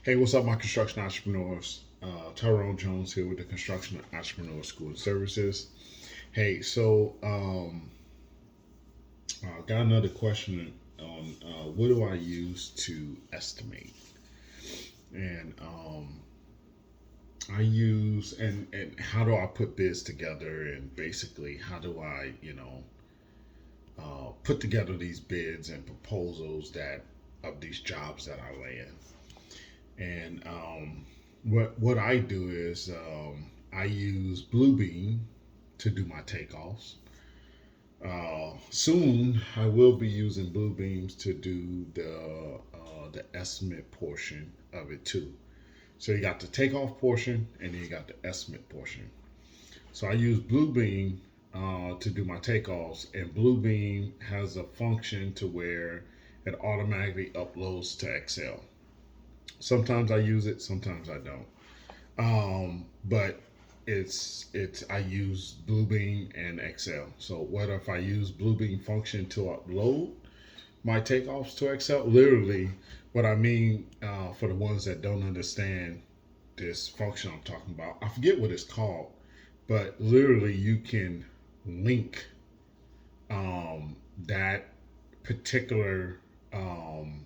Hey, what's up, my construction entrepreneurs? Tyrone Jones here with the Construction Entrepreneur School of Services. Hey, got another question on what do I use to estimate? And I use and how do I put bids together? And basically, how do I put together these bids and proposals that of these jobs that I land? And what I do is I use Bluebeam to do my takeoffs. Soon I will be using Bluebeams to do the estimate portion of it too. So you got the takeoff portion and then you got the estimate portion. So I use Bluebeam to do my takeoffs, and Bluebeam has a function to where it automatically uploads to Excel. Sometimes I use it, sometimes I don't. But it's I use Bluebeam and Excel. So what if I use Bluebeam function to upload my takeoffs to Excel? Literally, what I mean for the ones that don't understand this function I'm talking about, I forget what it's called, but literally you can link that particular um,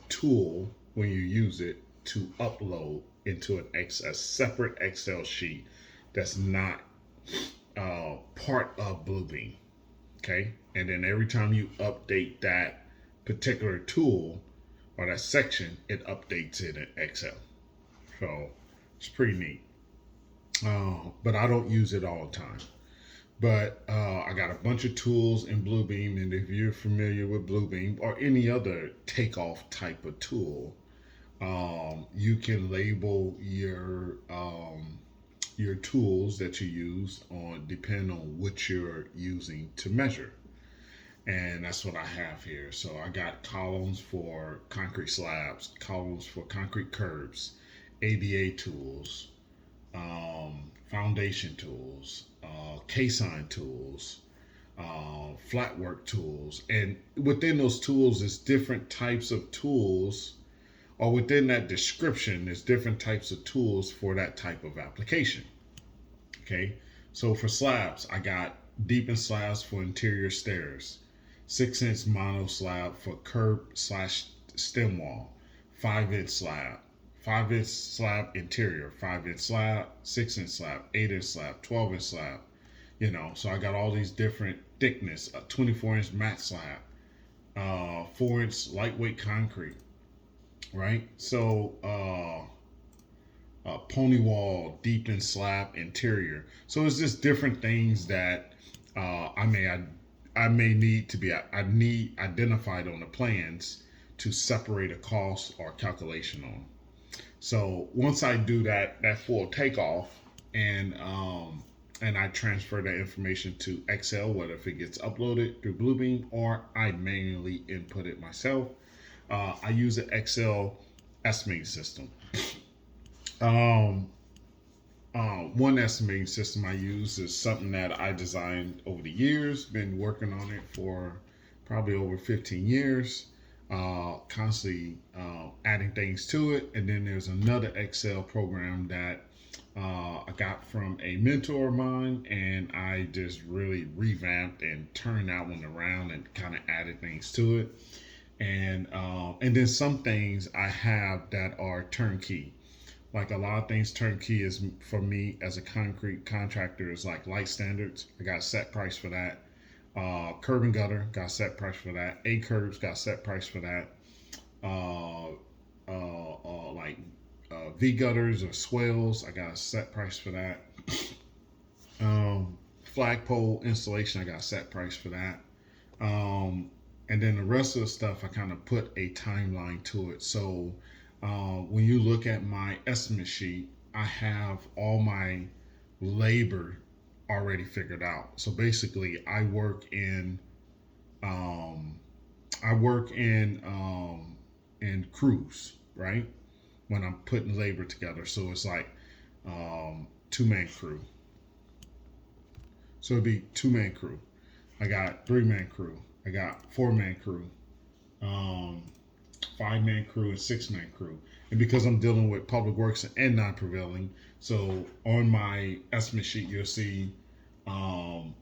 tool when you use it to upload into a separate Excel sheet that's not part of Bluebeam. Okay, and then every time you update that particular tool or that section, it updates it in Excel. So it's pretty neat. But I don't use it all the time. But I got a bunch of tools in Bluebeam, and if you're familiar with Bluebeam or any other takeoff type of tool, you can label your tools that you use on depend on what you're using to measure. And that's what I have here. So I got columns for concrete slabs, columns for concrete curbs, ADA tools, foundation tools, K-sign tools, flat work tools. And within those tools is different types of tools, or within that description, there's different types of tools for that type of application. Okay, so for slabs, I got deepened slabs for interior stairs, 6-inch mono slab for curb slash stem wall, 5-inch slab, 5-inch slab interior, 5-inch slab, 6-inch slab, 8-inch slab, 12-inch slab. So I got all these different thickness, a 24-inch mat slab, 4-inch lightweight concrete, right? So pony wall, deepened slab interior. So it's just different things that I may need to be I need identified on the plans to separate a cost or calculation on. So once I do that full takeoff and I transfer that information to Excel, whether if it gets uploaded through Bluebeam or I manually input it myself, I use an Excel estimating system. Um, One estimating system I use is something that I designed over the years, been working on it for probably over 15 years, constantly adding things to it. And then there's another Excel program that I got from a mentor of mine, and I just really revamped and turned that one around and kind of added things to it. And then some things I have that are turnkey. Like a lot of things turnkey is for me as a concrete contractor is like light standards. I got a set price for that. Curb and gutter got a set price for that. A curbs got a set price for that. Uh, like V gutters or swales, I got a set price for that. Flagpole installation, I got a set price for that. Um, and then the rest of the stuff, I kind of put a timeline to it. So when you look at my estimate sheet, I have all my labor already figured out. So basically, um, I work in crews, right? When I'm putting labor together, so it's like 2-man crew. So it'd be 2-man crew. I got 3-man crew. I got 4-man crew. Um, 5-man crew and 6-man crew. And because I'm dealing with public works and non-prevailing, so on my estimate sheet, you'll see um,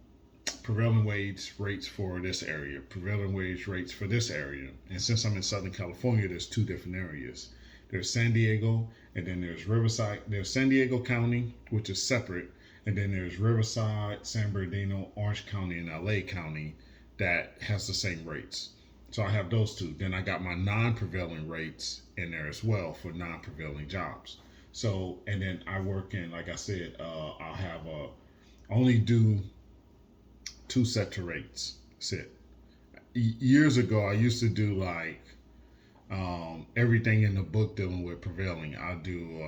prevailing wage rates for this area, prevailing wage rates for this area. And since I'm in Southern California, there's two different areas. There's San Diego, and then there's Riverside. There's San Diego County, which is separate, and then there's Riverside, San Bernardino, Orange County, and LA County that has the same rates. So I have those two. Then I got my non-prevailing rates in there as well for non-prevailing jobs. So, and then I work in, like I said, I'll have only do two sets of rates. That's it. Years ago, I used to do like everything in the book dealing with prevailing. I do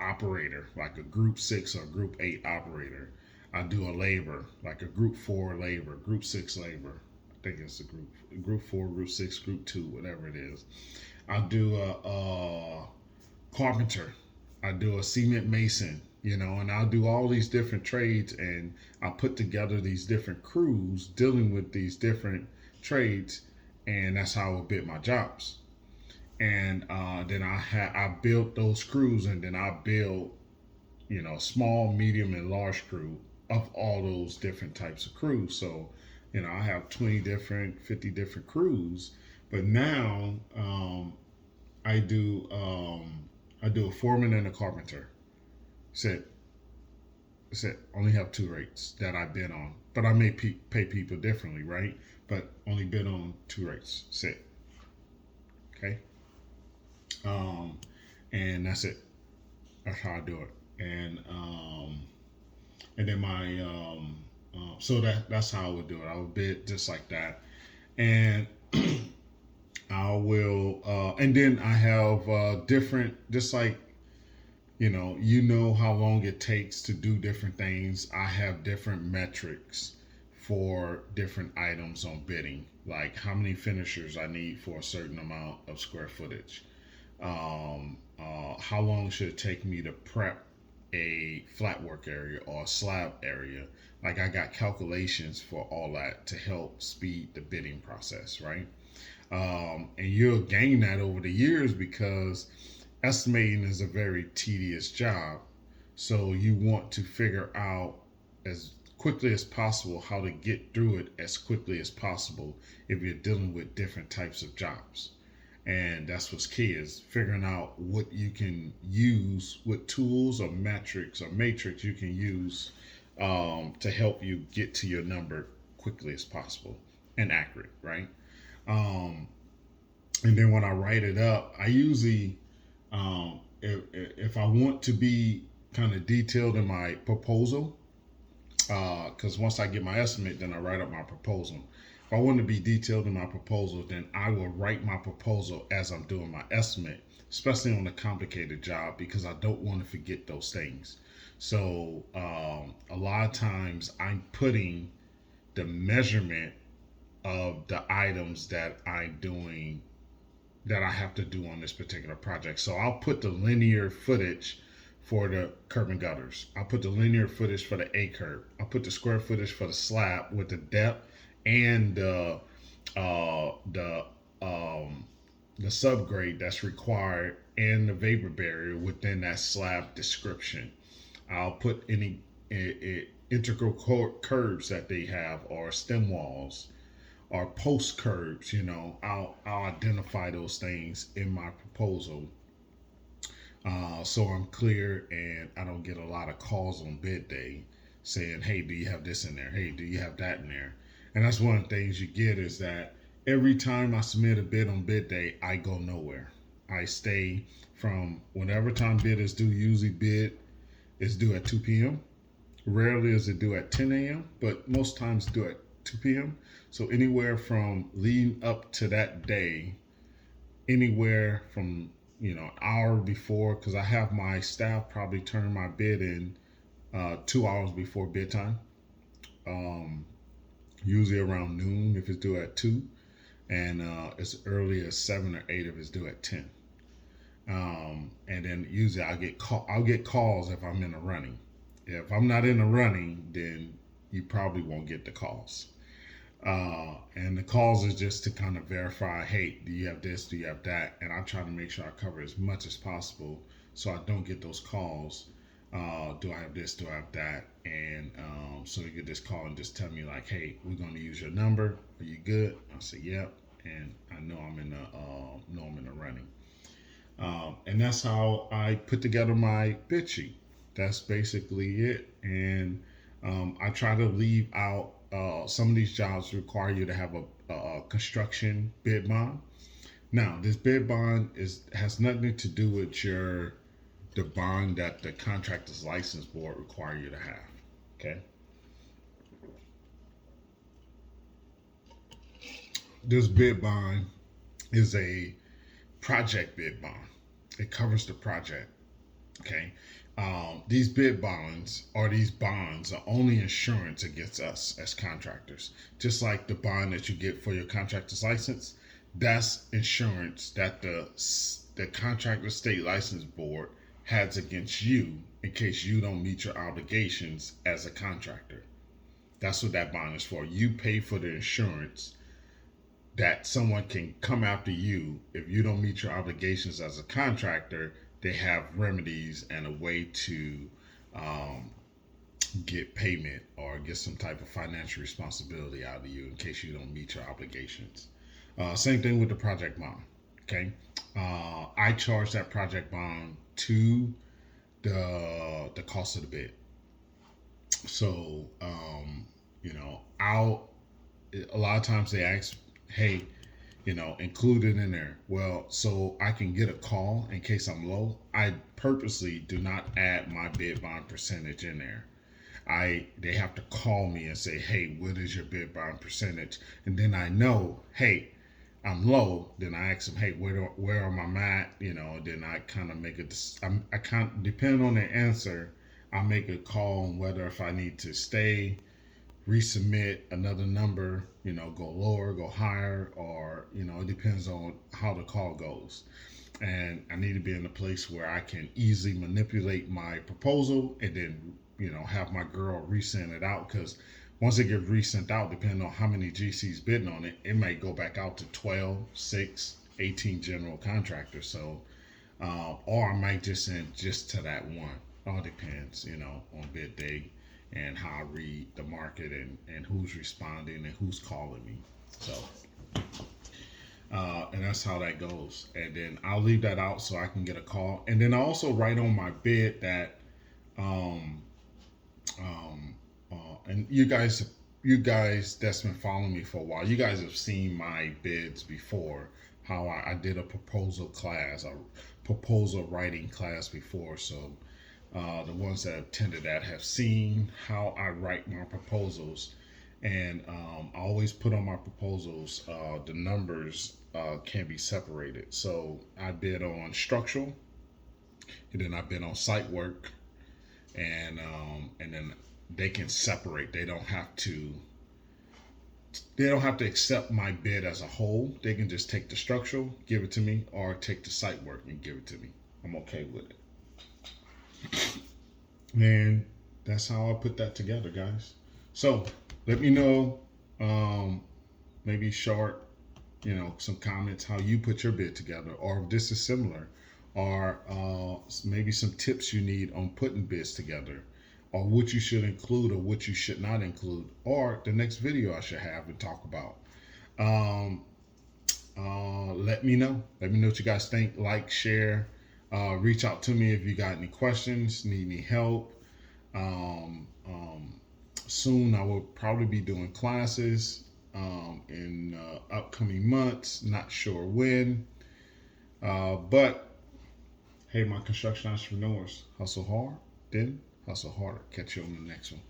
operator, like a group 6 or group 8 operator. I do a labor, like a group 4 labor, group 6 labor. I think it's a group 4, group 6, group 2, whatever it is. I do a carpenter. I do a cement mason, and I'll do all these different trades, and I'll put together these different crews dealing with these different trades, and that's how I would bid my jobs. And then I built those crews, and then I build, small, medium, and large crew of all those different types of crews. So, I have 20 different, 50 different crews, but now I do a foreman and a carpenter. Said only have two rates that I bid on, but I may pay people differently, right? But only bid on two rates. Said okay, and that's it. That's how I do it, and then my so that's how I would do it. I would bid just like that, and I will, and then I have different, just like how long it takes to do different things. I have different metrics for different items on bidding, like how many finishers I need for a certain amount of square footage. How long should it take me to prep a flat work area or a slab area? Like I got calculations for all that to help speed the bidding process, right? And you'll gain that over the years because estimating is a very tedious job. So you want to figure out as quickly as possible how to get through it as quickly as possible if you're dealing with different types of jobs. And that's what's key, is figuring out what you can use, what tools or metrics or matrix you can use to help you get to your number quickly as possible and accurate, right? Um, and then when I write it up, I usually, if I want to be kind of detailed in my proposal, because once I get my estimate, then I write up my proposal. If I want to be detailed in my proposal, then I will write my proposal as I'm doing my estimate, especially on a complicated job, because I don't want to forget those things. So a lot of times I'm putting the measurement of the items that I'm doing, that I have to do on this particular project. So I'll put the linear footage for the curb and gutters. I'll put the linear footage for the A curb. I'll put the square footage for the slab with the depth and uh, the the subgrade that's required and the vapor barrier within that slab description. I'll put any integral curbs that they have, or stem walls, or post curbs. I'll identify those things in my proposal, so I'm clear and I don't get a lot of calls on bid day saying, "Hey, do you have this in there? Hey, do you have that in there?" And that's one of the things you get, is that every time I submit a bid on bid day, I go nowhere. I stay from whenever time bid is due. Usually bid is due at 2 p.m. Rarely is it due at 10 a.m., but most times due at 2 p.m. So anywhere from leading up to that day, anywhere from an hour before, because I have my staff probably turn my bid in 2 hours before bid time. Usually around noon if it's due at 2, and as early as 7 or 8 if it's due at 10. And then usually I'll get calls if I'm in the running. If I'm not in the running, then you probably won't get the calls. And the calls is just to kind of verify, hey, do you have this? Do you have that? And I try to make sure I cover as much as possible so I don't get those calls. Do I have this? Do I have that? And so you could just call and just tell me like, hey, we're going to use your number. Are you good? I say, yep. And I know I'm in the running. And that's how I put together my bid sheet. That's basically it. And I try to leave out some of these jobs require you to have a construction bid bond. Now, this bid bond has nothing to do with the bond that the contractor's license board require you to have. Okay. This bid bond is a project bid bond. It covers the project. Okay. These bid bonds or these bonds are only insurance against us as contractors. Just like the bond that you get for your contractor's license, that's insurance that the contractor state license board has against you in case you don't meet your obligations as a contractor. That's what that bond is for. You pay for the insurance that someone can come after you if you don't meet your obligations as a contractor. They have remedies and a way to um, get payment or get some type of financial responsibility out of you in case you don't meet your obligations. Same thing with the project bond. Okay, I charge that project bond to the cost of the bid. So I'll a lot of times they ask, hey, include it in there. Well, so I can get a call in case I'm low. I purposely do not add my bid bond percentage in there. They have to call me and say, hey, what is your bid bond percentage? And then I know, hey, I'm low. Then I ask them, hey, where am I at? Then I kind of make it. I can't depending on the answer. I make a call on whether if I need to stay, resubmit another number, go lower, go higher, or it depends on how the call goes. And I need to be in a place where I can easily manipulate my proposal and then have my girl resend it out, because once it gets resent out, depending on how many GCs bidding on it, it might go back out to 12, 6, 18 general contractors. So or I might just send just to that one. All depends, on bid day and how I read the market and who's responding and who's calling me. So, and that's how that goes. And then I'll leave that out so I can get a call. And then I also write on my bid that, um, and you guys that's been following me for a while, you guys have seen my bids before. How I did a proposal writing class before. So the ones that have attended that have seen how I write my proposals, and I always put on my proposals the numbers can be separated. So I bid on structural, and then I bid on site work, and then they can separate. They don't have to accept my bid as a whole. They can just take the structural, give it to me, or take the site work and give it to me. I'm okay with it. And that's how I put that together, guys. So let me know, maybe short, some comments how you put your bid together, or if this is similar, or maybe some tips you need on putting bids together, or what you should include or what you should not include, or the next video I should have and talk about. Um, Let me know. Let me know what you guys think. Like, share, reach out to me if you got any questions, need any help. Um, um, Soon I will probably be doing classes in upcoming months. Not sure when, but hey, my construction entrepreneurs, hustle hard, then hustle harder. Catch you on the next one.